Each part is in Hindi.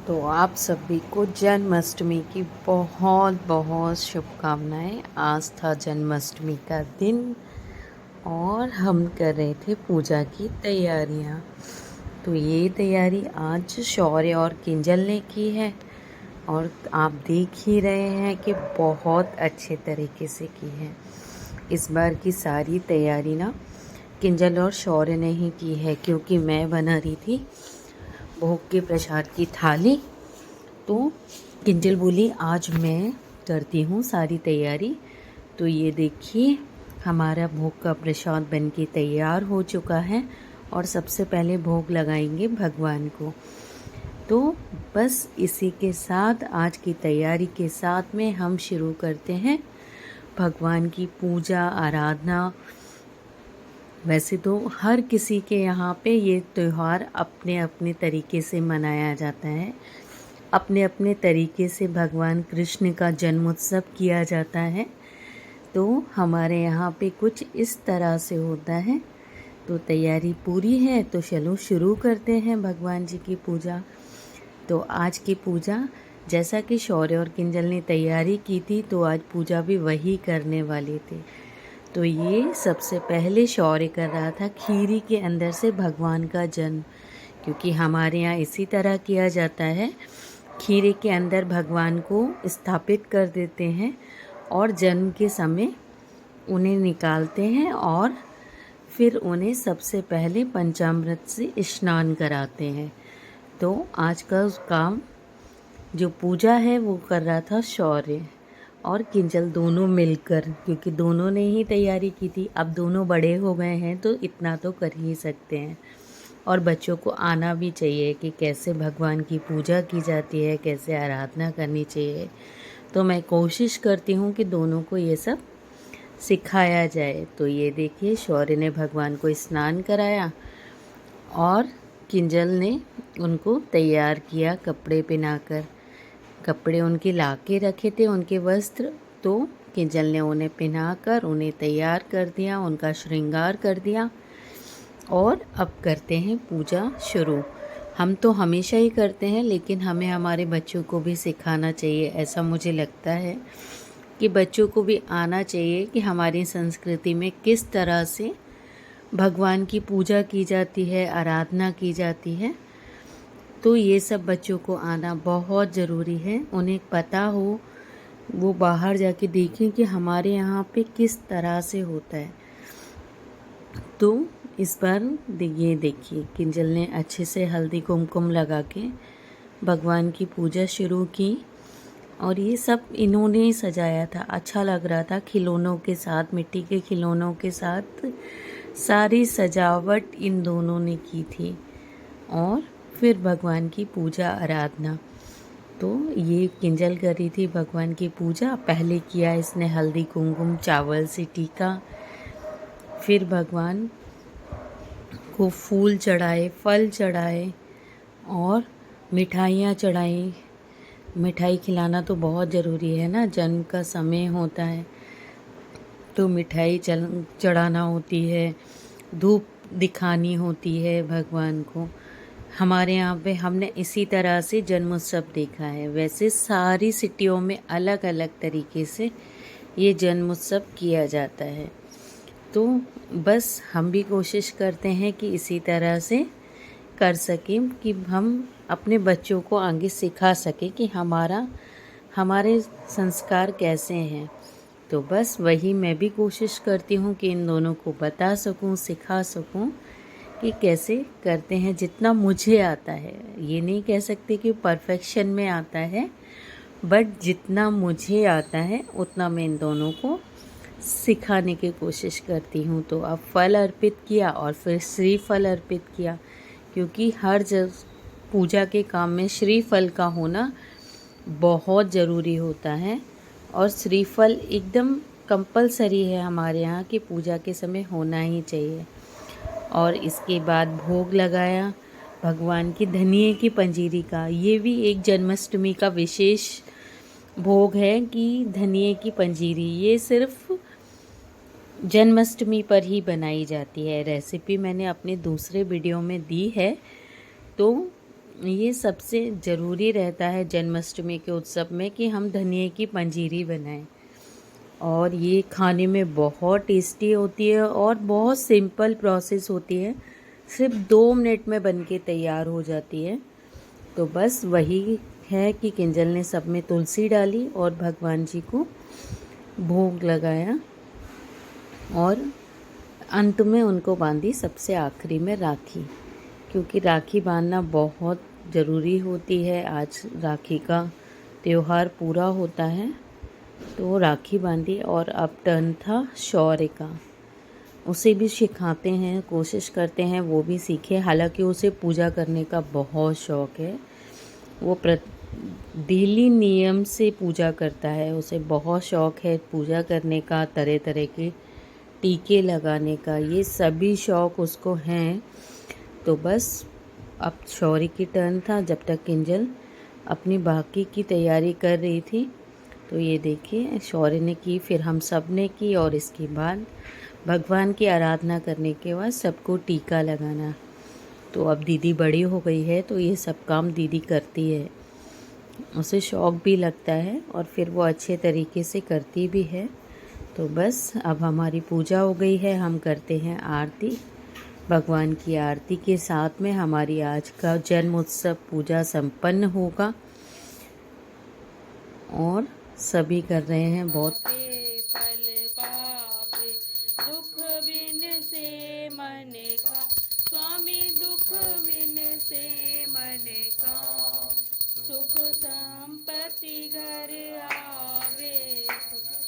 तो आप सभी को जन्माष्टमी की बहुत बहुत शुभकामनाएं। आज था जन्माष्टमी का दिन और हम कर रहे थे पूजा की तैयारियां। तो ये तैयारी आज शौर्य और किंजल ने की है और आप देख ही रहे हैं कि बहुत अच्छे तरीके से की है। इस बार की सारी तैयारी ना किंजल और शौर्य ने ही की है, क्योंकि मैं बना रही थी भोग के प्रसाद की थाली। तो किंजल बोली आज मैं करती हूँ सारी तैयारी। तो ये देखिए हमारा भोग का प्रसाद बन के तैयार हो चुका है और सबसे पहले भोग लगाएंगे भगवान को। तो बस इसी के साथ आज की तैयारी के साथ में हम शुरू करते हैं भगवान की पूजा आराधना। वैसे तो हर किसी के यहाँ पे ये त्यौहार अपने अपने तरीके से मनाया जाता है, अपने अपने तरीके से भगवान कृष्ण का जन्मोत्सव किया जाता है। तो हमारे यहाँ पे कुछ इस तरह से होता है। तो तैयारी पूरी है तो चलो शुरू करते हैं भगवान जी की पूजा। तो आज की पूजा जैसा कि शौर्य और किंजल ने तैयारी की थी, तो आज पूजा भी वही करने वाले थे। तो ये सबसे पहले शौर्य कर रहा था खीरी के अंदर से भगवान का जन्म, क्योंकि हमारे यहाँ इसी तरह किया जाता है। खीरे के अंदर भगवान को स्थापित कर देते हैं और जन्म के समय उन्हें निकालते हैं और फिर उन्हें सबसे पहले पंचामृत से स्नान कराते हैं। तो आज का काम जो पूजा है वो कर रहा था शौर्य और किंजल दोनों मिलकर, क्योंकि दोनों ने ही तैयारी की थी। अब दोनों बड़े हो गए हैं तो इतना तो कर ही सकते हैं, और बच्चों को आना भी चाहिए कि कैसे भगवान की पूजा की जाती है, कैसे आराधना करनी चाहिए। तो मैं कोशिश करती हूँ कि दोनों को ये सब सिखाया जाए। तो ये देखिए शौर्य ने भगवान को स्नान कराया और किंजल ने उनको तैयार किया कपड़े पहनाकर। कपड़े उनके ला के रखे थे, उनके वस्त्र, तो किंजल ने उन्हें पहनाकर उन्हें तैयार कर दिया, उनका श्रृंगार कर दिया। और अब करते हैं पूजा शुरू। हम तो हमेशा ही करते हैं, लेकिन हमें हमारे बच्चों को भी सिखाना चाहिए। ऐसा मुझे लगता है कि बच्चों को भी आना चाहिए कि हमारी संस्कृति में किस तरह से भगवान की पूजा की जाती है, आराधना की जाती है। तो ये सब बच्चों को आना बहुत ज़रूरी है, उन्हें पता हो, वो बाहर जाके देखें कि हमारे यहाँ पे किस तरह से होता है। तो इस बार ये देखिए किंजल ने अच्छे से हल्दी कुमकुम लगा के भगवान की पूजा शुरू की। और ये सब इन्होंने सजाया था, अच्छा लग रहा था खिलौनों के साथ, मिट्टी के खिलौनों के साथ सारी सजावट इन दोनों ने की थी। और फिर भगवान की पूजा आराधना। तो ये किंजल कर रही थी भगवान की पूजा। पहले किया इसने हल्दी कुमकुम चावल से टीका, फिर भगवान को फूल चढ़ाए, फल चढ़ाए और मिठाइयाँ चढ़ाई। मिठाई खिलाना तो बहुत ज़रूरी है ना, जन्म का समय होता है तो मिठाई चढ़ाना होती है, धूप दिखानी होती है भगवान को। हमारे यहाँ पे हमने इसी तरह से जन्मोत्सव देखा है। वैसे सारी सिटियों में अलग अलग तरीके से ये जन्मोत्सव किया जाता है। तो बस हम भी कोशिश करते हैं कि इसी तरह से कर सकें, कि हम अपने बच्चों को आगे सिखा सकें कि हमारे संस्कार कैसे हैं। तो बस वही मैं भी कोशिश करती हूँ कि इन दोनों को बता सकूँ, सिखा सकूँ कि कैसे करते हैं। जितना मुझे आता है, ये नहीं कह सकते कि परफेक्शन में आता है, बट जितना मुझे आता है उतना मैं इन दोनों को सिखाने की कोशिश करती हूँ। तो अब फल अर्पित किया और फिर श्रीफल अर्पित किया, क्योंकि हर पूजा के काम में श्रीफल का होना बहुत ज़रूरी होता है। और श्रीफल एकदम कंपलसरी है हमारे यहाँ कि पूजा के समय होना ही चाहिए। और इसके बाद भोग लगाया भगवान की धनिये की पंजीरी का। ये भी एक जन्माष्टमी का विशेष भोग है कि धनिये की पंजीरी ये सिर्फ जन्माष्टमी पर ही बनाई जाती है। रेसिपी मैंने अपने दूसरे वीडियो में दी है, तो ये सबसे ज़रूरी रहता है जन्माष्टमी के उत्सव में कि हम धनिए की पंजीरी बनाएं। और ये खाने में बहुत टेस्टी होती है और बहुत सिंपल प्रोसेस होती है, सिर्फ 2 मिनट में बन के तैयार हो जाती है। तो बस वही है कि किंजल ने सब में तुलसी डाली और भगवान जी को भोग लगाया और अंत में उनको बांधी सबसे आखिरी में राखी, क्योंकि राखी बांधना बहुत ज़रूरी होती है। आज राखी का त्यौहार पूरा होता है, तो राखी बांधी। और अब टर्न था शौर्य का, उसे भी सिखाते हैं, कोशिश करते हैं वो भी सीखे। हालांकि उसे पूजा करने का बहुत शौक़ है, वो डेली नियम से पूजा करता है। उसे बहुत शौक़ है पूजा करने का, तरह तरह के टीके लगाने का, ये सभी शौक़ उसको हैं। तो बस अब शौर्य की टर्न था, जब तक किंजल अपनी बाकी की तैयारी कर रही थी। तो ये देखिए शौर्य ने की, फिर हम सब ने की, और इसके बाद भगवान की आराधना करने के बाद सबको टीका लगाना। तो अब दीदी बड़ी हो गई है, तो ये सब काम दीदी करती है, उसे शौक़ भी लगता है और फिर वो अच्छे तरीके से करती भी है। तो बस अब हमारी पूजा हो गई है, हम करते हैं आरती। भगवान की आरती के साथ में हमारी आज का जन्म उत्सव पूजा संपन्न होगा। और सभी कर रहे हैं बहुत। दुख बिन से मन का स्वामी, दुख बिन से मन का सुख संपत्ति घर आवे,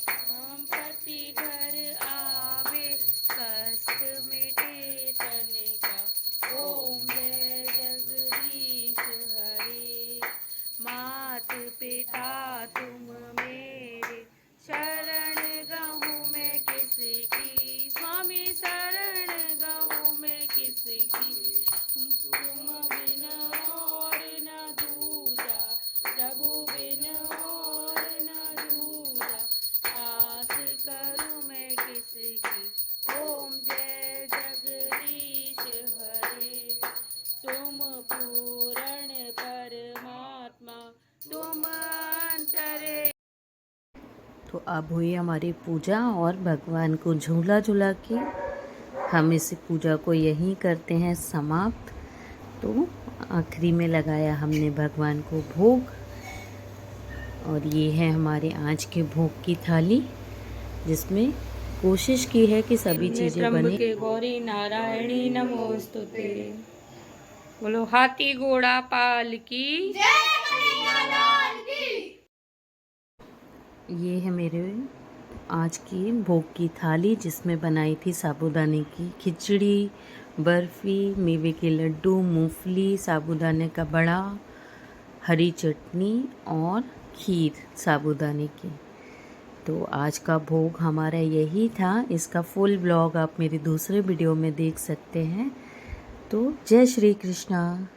संपत्ति घर आवे, कष्ट मिटे तन का। ओम जय जगदीश हरे, मात पिता तुम मेरे, शरण गहूँ मैं किसकी, स्वामी शरण गहूँ मैं किसकी। तुम बिन और न दूजा, प्रभु बिन और न दूजा, आस करूँ मैं किसकी। ओम जय जगदीश हरे, तुम पूर्ण परमात्मा, तुम अंतरे। तो अब हुई हमारी पूजा और भगवान को झूला झूला के हम इस पूजा को यहीं करते हैं समाप्त। तो आखिरी में लगाया हमने भगवान को भोग, और ये है हमारे आज के भोग की थाली, जिसमें कोशिश की है कि सभी चीज़ें बने। के गौरी नारायणी नमोस्तुते। बोलो हाथी घोड़ा पाल की जय। ये है मेरे आज की भोग की थाली, जिसमें बनाई थी साबूदाने की खिचड़ी, बर्फ़ी, मेवे के लड्डू, मूंगफली, साबूदाने का बड़ा, हरी चटनी और खीर साबूदाने की। तो आज का भोग हमारा यही था। इसका फुल ब्लॉग आप मेरे दूसरे वीडियो में देख सकते हैं। तो जय श्री कृष्णा।